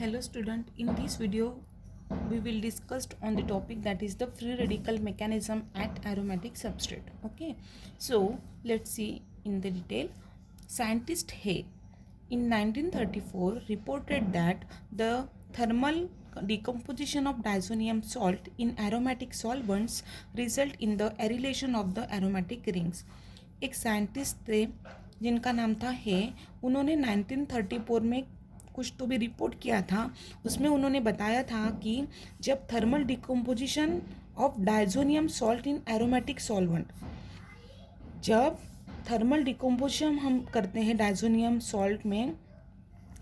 Hello student, in this video we will discuss on the topic that is the free radical mechanism at aromatic substrate. Okay, so let's see in the detail. Scientist Hay in 1934 reported that the thermal decomposition of diazonium salt in aromatic solvents result in the arylation of the aromatic rings. एक scientist थे जिनका नाम था हे, उन्होंने 1934 में कुछ तो भी रिपोर्ट किया था। उसमें उन्होंने बताया था कि जब thermal decomposition of diazonium salt in aromatic solvent, जब थर्मल डिकम्पोजिशन हम करते हैं डायजोनियम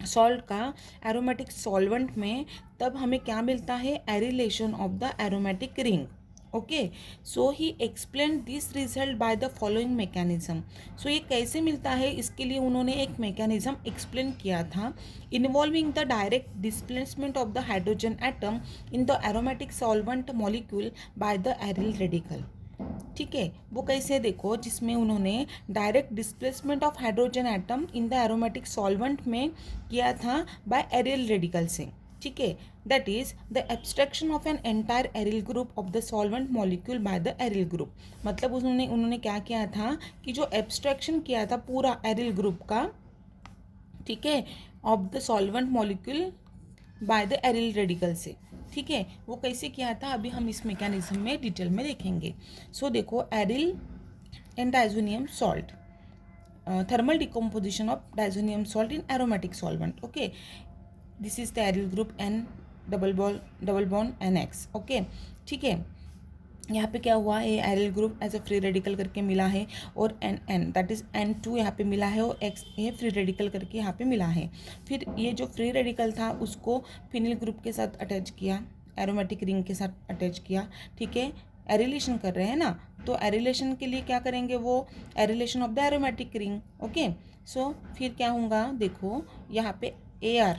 सॉल्ट का एरोमेटिक सॉल्वेंट में, तब हमें क्या मिलता है? Arylation of the aromatic ring. Okay, so he explain this result by the following mechanism. So ये कैसे मिलता है, इसके लिए उन्होंने एक मैकेनिज्म एक्सप्लेन किया था, involving the direct displacement of the hydrogen atom in the aromatic solvent molecule by the aryl radical. ठीक है, वो कैसे देखो, जिसमें उन्होंने direct displacement of hydrogen atom in the aromatic solvent में किया था बाय एरिल रेडिकल से. ठीक है, that is the abstraction of an entire aryl group of the solvent molecule by the aryl group. मतलब उन्होंने क्या किया था कि जो एब्स्ट्रैक्शन किया था पूरा एरिल ग्रुप का, ठीक है, of the solvent molecule by the aryl radical से. ठीक है, वो कैसे किया था अभी हम इस मैकेनिज्म में डिटेल में देखेंगे. सो देखो, aryl and diazonium salt, thermal decomposition of diazonium salt in aromatic solvent. Okay, this is the aryl group N double bond NX. Okay, ठीक है, यहाँ पे क्या हुआ, ये aryl group as a free radical करके मिला है, और N दैट इज N2 यहाँ पे मिला है, और X ये फ्री रेडिकल करके यहाँ पे मिला है. फिर ये जो फ्री रेडिकल था उसको फिनिल ग्रुप के साथ अटैच किया, एरोमेटिक रिंग के साथ अटैच किया. ठीक है, एरिलेशन कर रहे हैं ना, तो एरिलेशन के लिए क्या करेंगे, वो arylation of the aromatic ring. Okay, so फिर क्या होगा, देखो यहाँ पे AR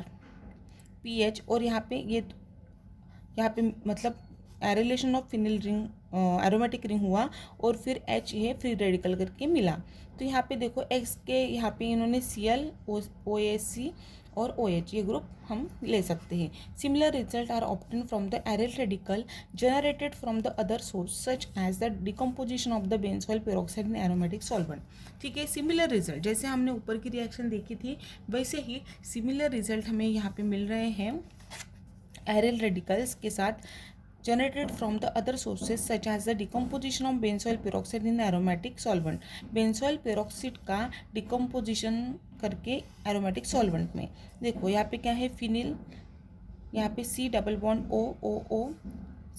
PH, और यहाँ पे मतलब arylation of phenyl ring aromatic ring हुआ, और फिर H ये फ्री रेडिकल करके मिला. तो यहाँ पे देखो X के यहाँ पे इन्होंने Cl OAC और OH ये ग्रुप हम ले सकते हैं. Similar result are obtain from the aryl radical generated from the other source such as the decomposition of the benzoyl peroxide in aromatic solvent. ठीक है, सिमिलर रिजल्ट जैसे हमने ऊपर की रिएक्शन देखी थी, वैसे ही सिमिलर रिजल्ट हमें यहाँ पे मिल रहे हैं एरिल रेडिकल्स के साथ, generated from the other sources such as the decomposition of benzoyl peroxide in aromatic solvent. benzoyl peroxide का decomposition करके aromatic solvent में, देखो यहाँ पे क्या है, फिनिल, यहाँ पे C double bond O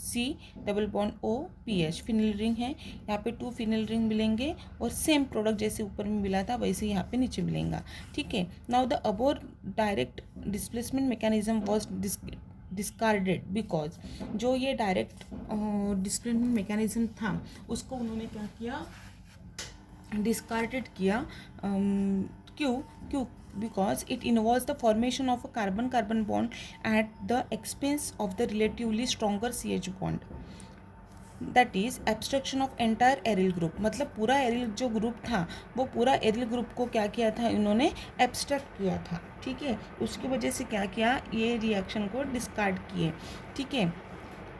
C double bond O PH phenyl ring है. यहाँ पे 2 फिनिल रिंग मिलेंगे, और सेम प्रोडक्ट जैसे ऊपर में मिला था वैसे यहाँ पे नीचे मिलेगा. ठीक है, now the above direct displacement mechanism was discarded because, जो ये डायरेक्ट डिस्प्लेसमेंट मैकेनिज्म था उसको उन्होंने क्या किया, डिस्कार्डेड किया. क्यों because it involves the formation of a carbon carbon bond at the expense of the relatively stronger CH bond. That is abstraction of entire aryl group. मतलब पूरा एरिल जो ग्रुप था, वो पूरा एरिल ग्रुप को क्या किया था, इन्होंने एब्स्ट्रैक्ट किया था. ठीक है, उसकी वजह से क्या किया, ये रिएक्शन को डिस्कार्ड किए. ठीक है,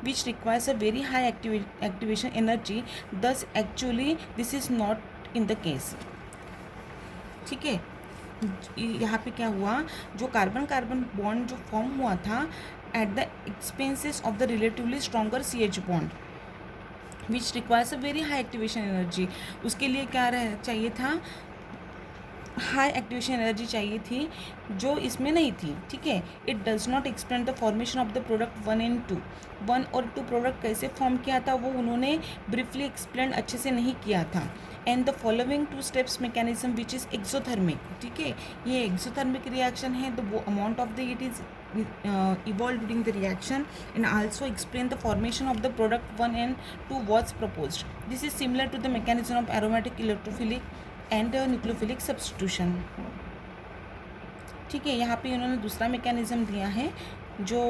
which requires a very high activation energy, thus actually this is not in the case. ठीक है, यहाँ पे क्या हुआ, जो कार्बन कार्बन बॉन्ड जो फॉर्म हुआ था at the expenses of the relatively stronger CH bond which requires a very high activation energy, उसके लिए क्या चाहिए था, हाई एक्टिवेशन एनर्जी चाहिए थी, जो इसमें नहीं थी. ठीक है, it does not explain the formation of the product 1 and 2. 1 और 2 प्रोडक्ट कैसे फॉर्म किया था वो उन्होंने ब्रीफली एक्सप्लेन अच्छे से नहीं किया था. And the following 2 steps mechanism which is exothermic. ठीक है, ये एक्सोथर्मिक रिएक्शन है, the amount of the it is evolved during the reaction, and also explain the formation of the product 1 and 2 was proposed. This is similar to the mechanism of aromatic electrophilic and nucleophilic substitution. ठीक है, यहाँ पे उन्होंने दूसरा mechanism दिया है, जो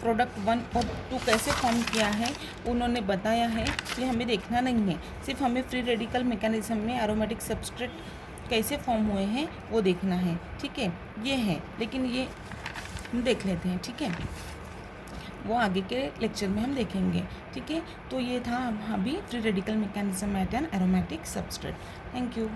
product 1 और 2 कैसे फॉर्म किया है उन्होंने बताया है. ये हमें देखना नहीं है, सिर्फ हमें फ्री रेडिकल मैकेनिज्म में एरोमेटिक सबस्ट्रेट कैसे फॉर्म हुए हैं वो देखना है, ठीक है। ये है, लेकिन ये हम देख लेते हैं, ठीक है, वो आगे के लेक्चर में हम देखेंगे, ठीक है। तो ये था अभी free radical mechanism at an aromatic substrate. Thank you.